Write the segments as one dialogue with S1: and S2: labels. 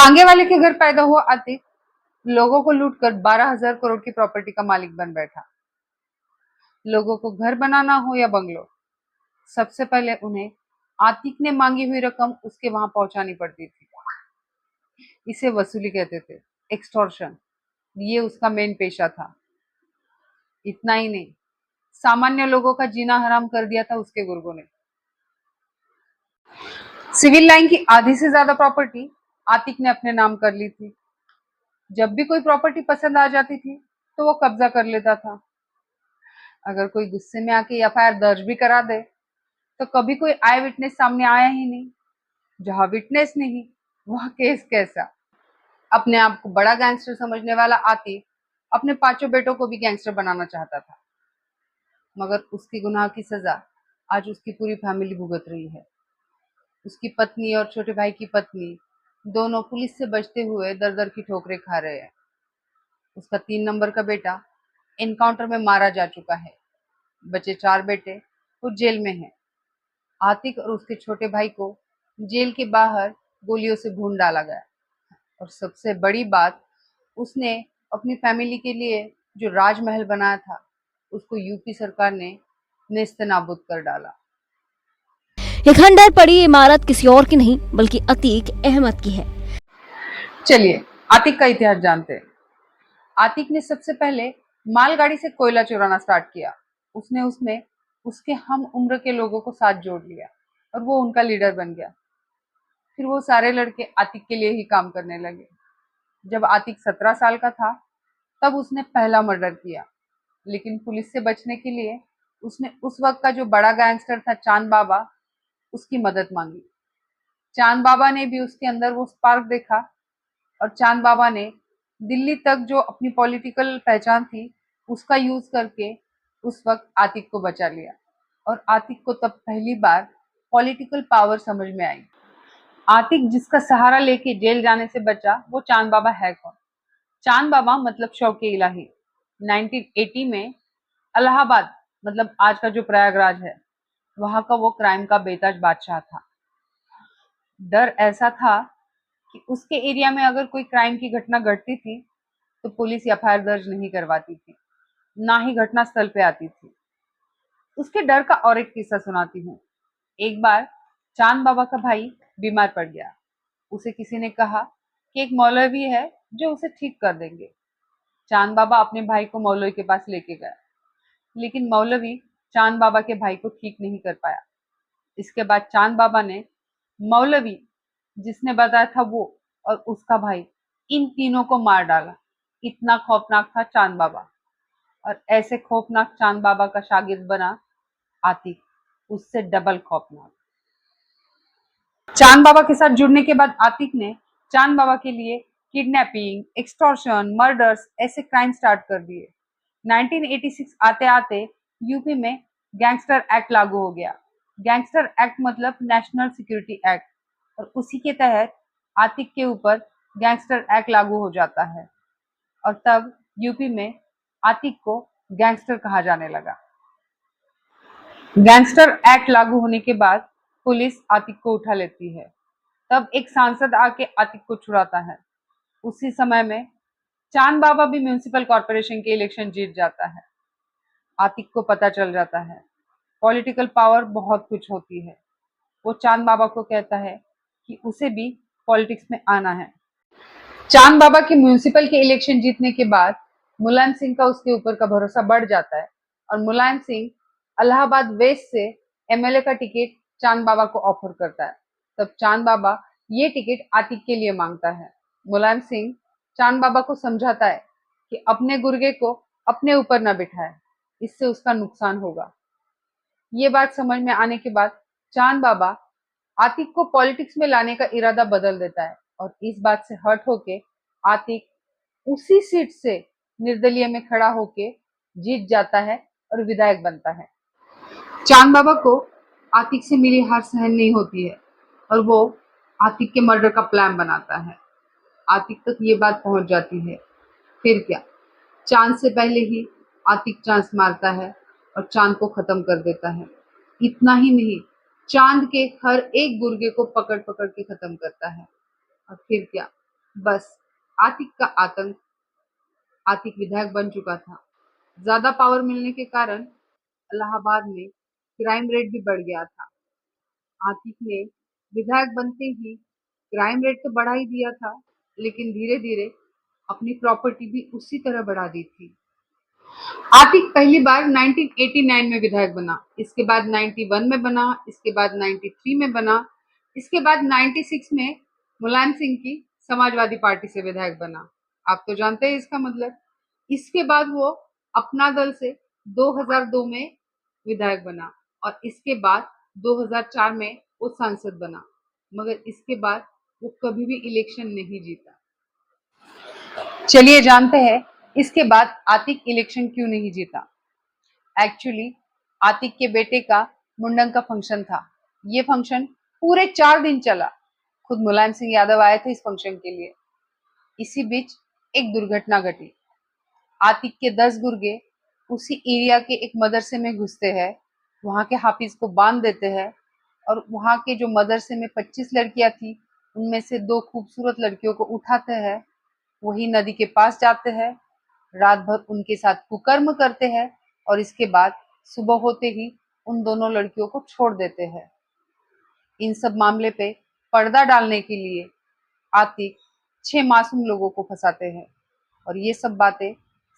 S1: कांगे वाले के घर पैदा हुआ आतिक लोगों को लूटकर 12,000 करोड़ की प्रॉपर्टी का मालिक बन बैठा। लोगों को घर बनाना हो या बंगलो, सबसे पहले उन्हें आतिक ने मांगी हुई रकम उसके वहां पहुंचानी पड़ती थी। इसे वसूली कहते थे, एक्सटॉर्शन। ये उसका मेन पेशा था। इतना ही नहीं, सामान्य लोगों का जीना हराम कर दिया था उसके गुर्गों ने। सिविल लाइन की आधी से ज्यादा प्रॉपर्टी आतिक ने अपने नाम कर ली थी। जब भी कोई प्रॉपर्टी पसंद आ जाती थी तो वो कब्जा कर लेता था। अगर कोई गुस्से में आके एफआईआर दर्ज भी करा दे तो कभी कोई आई विटनेस सामने आया ही नहीं। जहां विटनेस नहीं वहां केस कैसा। अपने आप को बड़ा गैंगस्टर समझने वाला आतिक अपने पांचों बेटों को भी गैंगस्टर बनाना चाहता था, मगर उसके गुनाह की सजा आज उसकी पूरी फैमिली भुगत रही है। उसकी पत्नी और छोटे भाई की पत्नी दोनों पुलिस से बचते हुए दर दर की ठोकरें खा रहे हैं। उसका 3 नंबर का बेटा एनकाउंटर में मारा जा चुका है। बचे 4 बेटे वो जेल में हैं। आतिक और उसके छोटे भाई को जेल के बाहर गोलियों से भून डाला गया। और सबसे बड़ी बात, उसने अपनी फैमिली के लिए जो राजमहल बनाया था उसको यूपी सरकार ने नेस्तनाबूद कर डाला।
S2: ये खंडर पड़ी इमारत किसी और की नहीं बल्कि अतीक अहमद की है।
S1: चलिए आतिक का इतिहास जानते हैं। आतिक ने सबसे पहले मालगाड़ी से कोयला चुराना स्टार्ट किया। उसने उसमें उसके हम उम्र के लोगों को साथ जोड़ लिया और वो उनका लीडर बन गया। फिर वो सारे लड़के आतिक के लिए ही काम करने लगे। जब आतिक 17 साल का था तब उसने पहला मर्डर किया, लेकिन पुलिस से बचने के लिए उसने उस वक्त का जो बड़ा गैंगस्टर था चांद बाबा, उसकी मदद मांगी। चांद बाबा ने भी उसके अंदर वो स्पार्क देखा और चांद बाबा ने दिल्ली तक जो अपनी पॉलिटिकल पहचान थी उसका यूज करके उस वक्त आतिक को बचा लिया। और आतिक को तब पहली बार पॉलिटिकल पावर समझ में आई। आतिक जिसका सहारा लेके जेल जाने से बचा वो चांद बाबा है कौन? चांद बाबा मतलब शौके इलाही। 1980 में इलाहाबाद मतलब आज का जो प्रयागराज है वहां का वो क्राइम का बेताज बादशाह था। डर ऐसा था कि उसके एरिया में अगर कोई क्राइम की घटना घटती थी तो पुलिस एफआईआर दर्ज नहीं करवाती थी, ना ही घटना स्थल पे आती थी। उसके डर का और एक किस्सा सुनाती हूँ। एक बार चांद बाबा का भाई बीमार पड़ गया। उसे किसी ने कहा कि एक मौलवी है जो उसे ठीक कर देंगे। चांद बाबा अपने भाई को मौलवी के पास लेके गया, लेकिन मौलवी चांद बाबा के भाई को ठीक नहीं कर पाया। इसके बाद चांद बाबा ने मौलवी जिसने बताया था वो और उसका भाई, इन तीनों को मार डाला। इतना खौफनाक था चांद बाबा। और ऐसे खौफनाक चांद बाबा का शागिर्द बना आतिक, उससे डबल खौफनाक। चांद बाबा के साथ जुड़ने के बाद आतिक ने चांद बाबा के लिए किडनैपिंग, एक्सटॉर्शन, मर्डर्स ऐसे क्राइम स्टार्ट कर दिए। 1986 आते आते यूपी में गैंगस्टर एक्ट लागू हो गया। गैंगस्टर एक्ट मतलब नेशनल सिक्योरिटी एक्ट, और उसी के तहत आतिक के ऊपर गैंगस्टर एक्ट लागू हो जाता है। और तब यूपी में आतिक को गैंगस्टर कहा जाने लगा। गैंगस्टर एक्ट लागू होने के बाद पुलिस आतिक को उठा लेती है। तब एक सांसद आके आतिक को छुड़ाता है। उसी समय में चांद बाबा भी म्युनिसिपल कॉर्पोरेशन के इलेक्शन जीत जाता है। आतिक को पता चल जाता है पॉलिटिकल पावर बहुत कुछ होती है। वो चांद बाबा को कहता है कि उसे भी पॉलिटिक्स में आना है। चांद बाबा के म्युनिसिपल के इलेक्शन जीतने के बाद मुलायम सिंह का उसके ऊपर का भरोसा बढ़ जाता है और मुलायम सिंह इलाहाबाद वेस्ट से एमएलए का टिकट चांद बाबा को ऑफर करता है। तब चांद बाबा ये टिकट आतिक के लिए मांगता है। मुलायम सिंह चांद बाबा को समझाता है कि अपने गुर्गे को अपने ऊपर न बिठाए, इससे उसका नुकसान होगा। ये बात समझ में आने के बाद चांद बाबा आतिक को पॉलिटिक्स में लाने का इरादा बदल देता है और इस बात से हर्ट होके आतिक उसी सीट से निर्दलीय में खड़ा होके जीत जाता है और विधायक बनता है। चांद बाबा को आतिक से मिली हार सहन नहीं होती है और वो आतिक के मर्डर का प्लान बनाता है। आतिक तक ये बात पहुंच जाती है। फिर क्या, चांद से पहले ही आतिक चांस मारता है और चांद को खत्म कर देता है। इतना ही नहीं, चांद के हर एक गुर्गे को पकड़ पकड़ के खत्म करता है। और फिर क्या, बस आतिक का आतंक। आतिक विधायक बन चुका था। ज्यादा पावर मिलने के कारण इलाहाबाद में क्राइम रेट भी बढ़ गया था। आतिक ने विधायक बनते ही क्राइम रेट तो बढ़ा ही दिया था, लेकिन धीरे धीरे अपनी प्रॉपर्टी भी उसी तरह बढ़ा दी थी। आतिक पहली बार 1989 में विधायक बना, इसके बाद 91 में बना, इसके बाद 93 में बना, इसके बाद 96 में मुलायम सिंह की समाजवादी पार्टी से विधायक बना। आप तो जानते हैं इसका मतलब। इसके बाद वो अपना दल से 2002 में विधायक बना और इसके बाद 2004 में वो सांसद बना, मगर इसके बाद वो कभी भी इलेक्शन नहीं जीता। चलिए जानते हैं इसके बाद आतिक इलेक्शन क्यों नहीं जीता। एक्चुअली आतिक के बेटे का मुंडन का फंक्शन था। ये फंक्शन पूरे 4 दिन चला। खुद मुलायम सिंह यादव आए थे इस फंक्शन के लिए। इसी बीच एक दुर्घटना घटी। आतिक के 10 गुर्गे उसी एरिया के एक मदरसे में घुसते हैं, वहां के हाफिज को बांध देते हैं और वहां के जो मदरसे में 25 लड़कियां थी, उनमें से 2 खूबसूरत लड़कियों को उठाते हैं, वही नदी के पास जाते हैं, रात भर उनके साथ कुकर्म करते हैं और इसके बाद सुबह होते ही उन दोनों लड़कियों को छोड़ देते हैं। इन सब मामले पे पर्दा डालने के लिए आतिक 6 मासूम लोगों को फंसाते हैं और ये सब बातें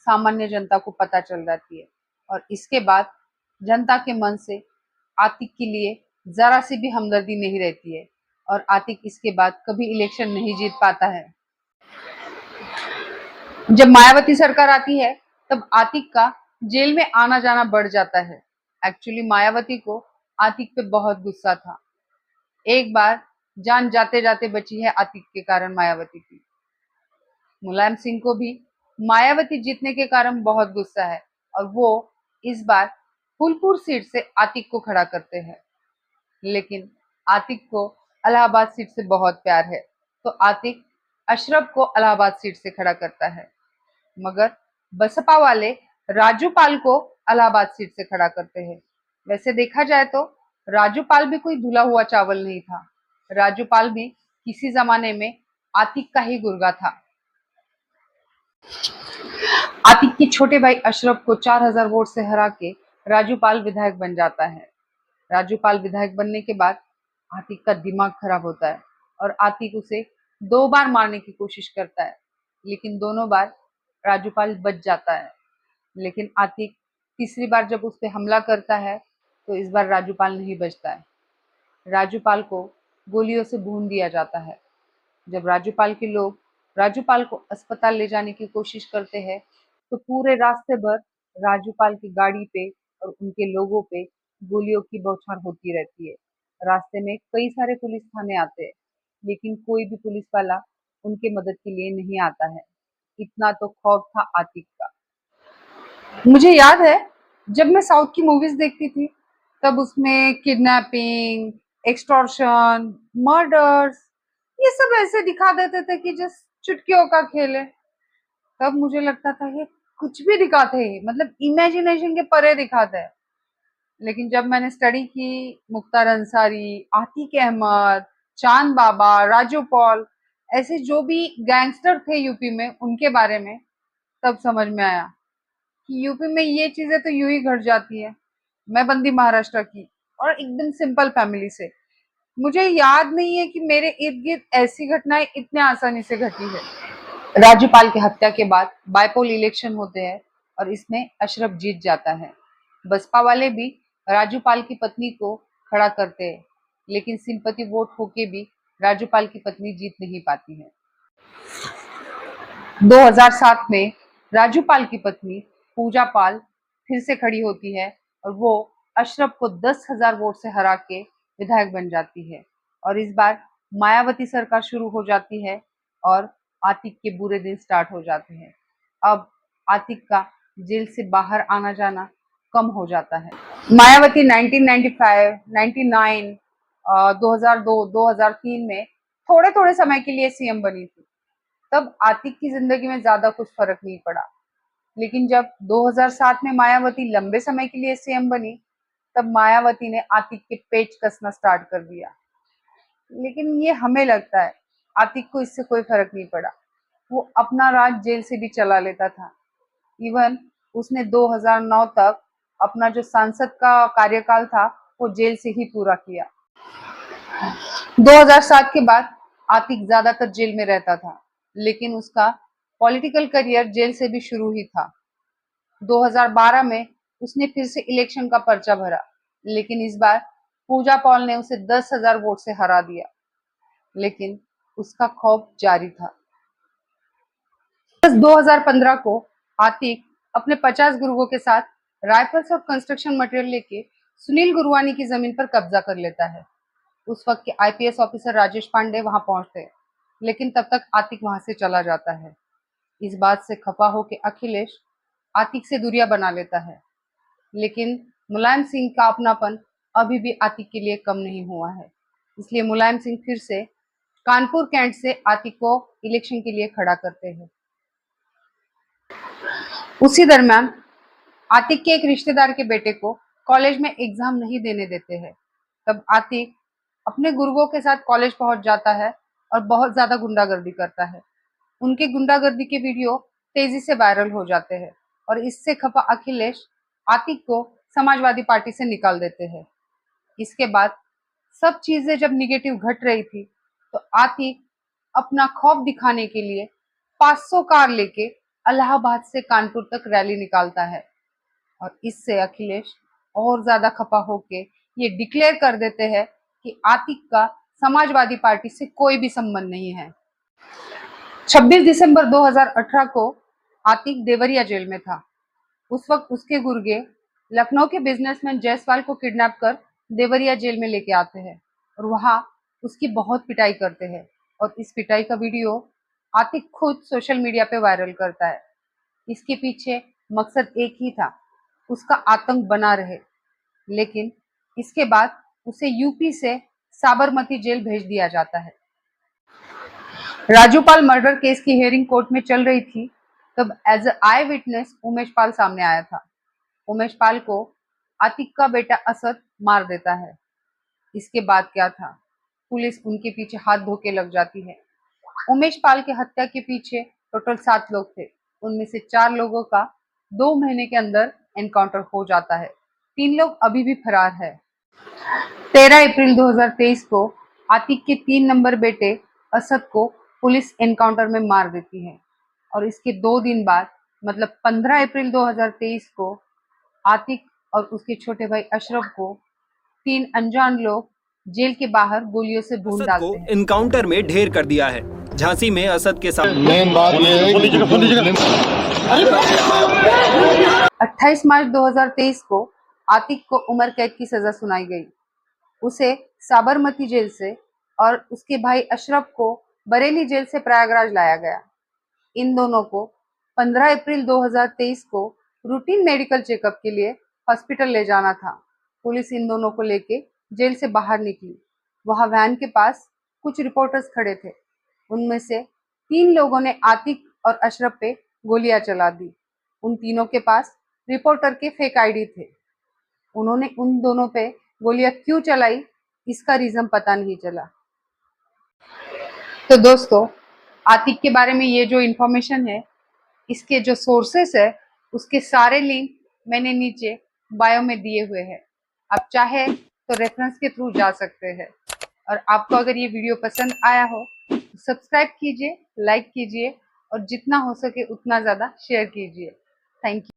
S1: सामान्य जनता को पता चल जाती है और इसके बाद जनता के मन से आतिक के लिए जरा सी भी हमदर्दी नहीं रहती है और आतिक इसके बाद कभी इलेक्शन नहीं जीत पाता है। जब मायावती सरकार आती है तब आतिक का जेल में आना जाना बढ़ जाता है। एक्चुअली मायावती को आतिक पे बहुत गुस्सा था। एक बार जान जाते जाते बची है आतिक के कारण मायावती की। मुलायम सिंह को भी मायावती जीतने के कारण बहुत गुस्सा है और वो इस बार फूलपुर सीट से आतिक को खड़ा करते हैं, लेकिन आतिक को इलाहाबाद सीट से बहुत प्यार है तो आतिक अशरफ को इलाहाबाद सीट से खड़ा करता है, मगर बसपा वाले राजूपाल को इलाहाबाद सीट से खड़ा करते हैं। वैसे देखा जाए तो राजूपाल भी कोई धुला हुआ चावल नहीं था। राजूपाल भी किसी जमाने में आतिक का ही गुर्गा था। आतिक के छोटे भाई अशरफ को 4000 वोट से हरा के राजूपाल विधायक बन जाता है। राजूपाल विधायक बनने के बाद आतिक का दिमाग खराब होता है और आतिक उसे 2 बार मारने की कोशिश करता है, लेकिन दोनों बार राजूपाल बच जाता है। लेकिन आतिक तीसरी बार जब उस पर हमला करता है तो इस बार राजूपाल नहीं बचता है। राजूपाल को गोलियों से भून दिया जाता है। जब राजूपाल के लोग राजूपाल को अस्पताल ले जाने की कोशिश करते हैं तो पूरे रास्ते भर राजूपाल की गाड़ी पे और उनके लोगों पे गोलियों की बौछार होती रहती है। रास्ते में कई सारे पुलिस थाने आते हैं, लेकिन कोई भी पुलिस वाला उनके मदद के लिए नहीं आता है। इतना तो खौफ था आतिक का। मुझे याद है जब मैं साउथ की मूवीज देखती थी तब उसमें किडनैपिंग, एक्सटॉर्शन, मर्डर्स ये सब ऐसे दिखा देते थे कि जस्ट चुटकियों का खेल है। तब मुझे लगता था ये कुछ भी दिखाते हैं, मतलब इमेजिनेशन के परे दिखाते हैं। लेकिन जब मैंने स्टडी की मुख्तार अंसारी, आतिक अहमद, चांद बाबा, राजू पॉल ऐसे जो भी गैंगस्टर थे यूपी में उनके बारे में, तब समझ में आया कि यूपी में ये चीजें तो यूं ही घट जाती है। मैं बंदी महाराष्ट्र की और एकदम सिंपल फैमिली से। मुझे याद नहीं है कि मेरे इर्द गिर्द ऐसी घटनाएं इतने आसानी से घटी है। राज्यपाल की हत्या के बाद बाइपोल इलेक्शन होते हैं और इसमें अशरफ जीत जाता है। बसपा वाले भी राज्यपाल की पत्नी को खड़ा करते हैं, लेकिन सिंपैथी वोट होके भी राज्यपाल की पत्नी जीत नहीं पाती है। 2007 में राज्यपाल की पत्नी पूजा पाल फिर से खड़ी होती है और वो अशरफ को 10,000 वोट से हरा के विधायक बन जाती है और इस बार मायावती सरकार शुरू हो जाती है और आतिक के बुरे दिन स्टार्ट हो जाते हैं। अब आतिक का जेल से बाहर आना जाना कम हो जाता है। मायावती 1995, 99, 2002, 2003 में थोड़े थोड़े समय के लिए सीएम बनी थी। तब आतिक की जिंदगी में ज्यादा कुछ फर्क नहीं पड़ा, लेकिन जब 2007 में मायावती लंबे समय के लिए सीएम बनी तब मायावती ने आतिक के पेच कसना स्टार्ट कर दिया। लेकिन ये हमें लगता है आतिक को इससे कोई फर्क नहीं पड़ा। वो अपना राज जेल से भी चला लेता था। इवन उसने 2009 तक अपना जो सांसद का कार्यकाल था वो जेल से ही पूरा किया। 2007 के बाद आतिक ज्यादातर जेल में रहता था, लेकिन उसका पॉलिटिकल करियर जेल से भी शुरू ही था। 2012 में उसने फिर से इलेक्शन का पर्चा भरा, लेकिन इस बार पूजा पॉल ने उसे 10,000 वोट से हरा दिया। लेकिन उसका खौफ जारी था। 2015 को आतिक अपने 50 गुर्गों के साथ राइफल्स और कंस्ट्रक्शन मटेरियल लेके सुनील गुरवानी की जमीन पर कब्जा कर लेता है। उस वक्त के आईपीएस ऑफिसर राजेश पांडे वहां पहुंचते हैं, लेकिन तब तक आतिक वहां से चला जाता है। इस बात से खफा होकर अखिलेश आतिक से दूरियां बना लेता है, लेकिन मुलायम सिंह का अपनापन अभी भी आतिक के लिए कम नहीं हुआ है। इसलिए मुलायम सिंह फिर से कानपुर कैंट से आतिक को इलेक्शन के लिए खड़ा करते हैं। उसी दरमियान आतिक के एक रिश्तेदार के बेटे को कॉलेज में एग्जाम नहीं देने देते हैं। तब आतिक अपने गुर्गों के साथ कॉलेज पहुंच जाता है और बहुत ज्यादा गुंडागर्दी करता है। उनकी गुंडागर्दी के वीडियो तेजी से वायरल हो जाते हैं और इससे खफा अखिलेश आतिक को समाजवादी पार्टी से निकाल देते हैं। इसके बाद सब चीजें जब निगेटिव घट रही थी, तो आतिक अपना खौफ दिखाने के लिए 500 कार लेके इलाहाबाद से कानपुर तक रैली निकालता है और इससे अखिलेश और ज्यादा खफा होके ये डिक्लेयर कर देते हैं कि आतिक का समाजवादी पार्टी से कोई भी संबंध नहीं है। 26 दिसंबर 2018 को आतिक देवरिया जेल में था। उस वक्त उसके गुर्गे लखनऊ के बिजनेसमैन जायसवाल को किडनैप कर देवरिया जेल में लेके आते हैं और वहां उसकी बहुत पिटाई करते हैं और इस पिटाई का वीडियो आतिक खुद सोशल मीडिया पे वायरल करता है। इसके पीछे मकसद एक ही था, उसका आतंक बना रहे। लेकिन इसके बाद उसे यूपी से साबरमती जेल भेज दिया जाता है। राजूपाल मर्डर केस की हियरिंग कोर्ट में चल रही थी, तब as a eye witness Umesh Pal सामने आया था। उमेश पाल को आतिक का बेटा असद मार देता है। इसके बाद क्या था, पुलिस उनके पीछे हाथ धो के लग जाती है। उमेश पाल की हत्या के पीछे टोटल 7 लोग थे। उनमें से 4 लोगों का 2 महीने के अंदर एनकाउंटर हो जाता है। 3 लोग अभी भी फरार है। 13 अप्रैल 2023 को आतिक के 3 नंबर बेटे असद को पुलिस एनकाउंटर में मार देती है और इसके 2 दिन बाद मतलब 15 अप्रैल 2023 को आतिक और उसके छोटे भाई अशरफ को 3 अनजान लोग जेल के बाहर गोलियों से भून
S3: असद
S1: डालते
S3: को
S1: हैं।
S3: इनकाउंटर में ढेर कर दिया है। झांसी में असद के साथ
S4: मेन बात ये है कि
S1: 28 मार्च 2023 को आतिक को उम्र कैद की सजा सुनाई गई। उसे साबरमती जेल से और उसके भाई अशरफ को बरेली जेल से प्रयागराज लाया गया। इन दोनों को 15 अप्रैल 2023 को रूटीन मेडिकल चेकअप के लिए हॉस्पिटल ले जाना था। पुलिस इन दोनों को लेके जेल से बाहर निकली। वहां वैन के पास कुछ रिपोर्टर्स खड़े थे। उनमें से 3 लोगों ने आतिक और अशरफ पे गोलियां चला दी। उन तीनों के पास रिपोर्टर के फेक आईडी थे। उन्होंने उन दोनों पे गोलियां क्यों चलाई, इसका रीजन पता नहीं चला। तो दोस्तों, आतिक के बारे में ये जो इन्फॉर्मेशन है, इसके जो सोर्सेस है, उसके सारे लिंक मैंने नीचे बायो में दिए हुए हैं। आप चाहे तो रेफरेंस के थ्रू जा सकते हैं। और आपको अगर ये वीडियो पसंद आया हो तो सब्सक्राइब कीजिए, लाइक कीजिए और जितना हो सके उतना ज़्यादा शेयर कीजिए। Thank you.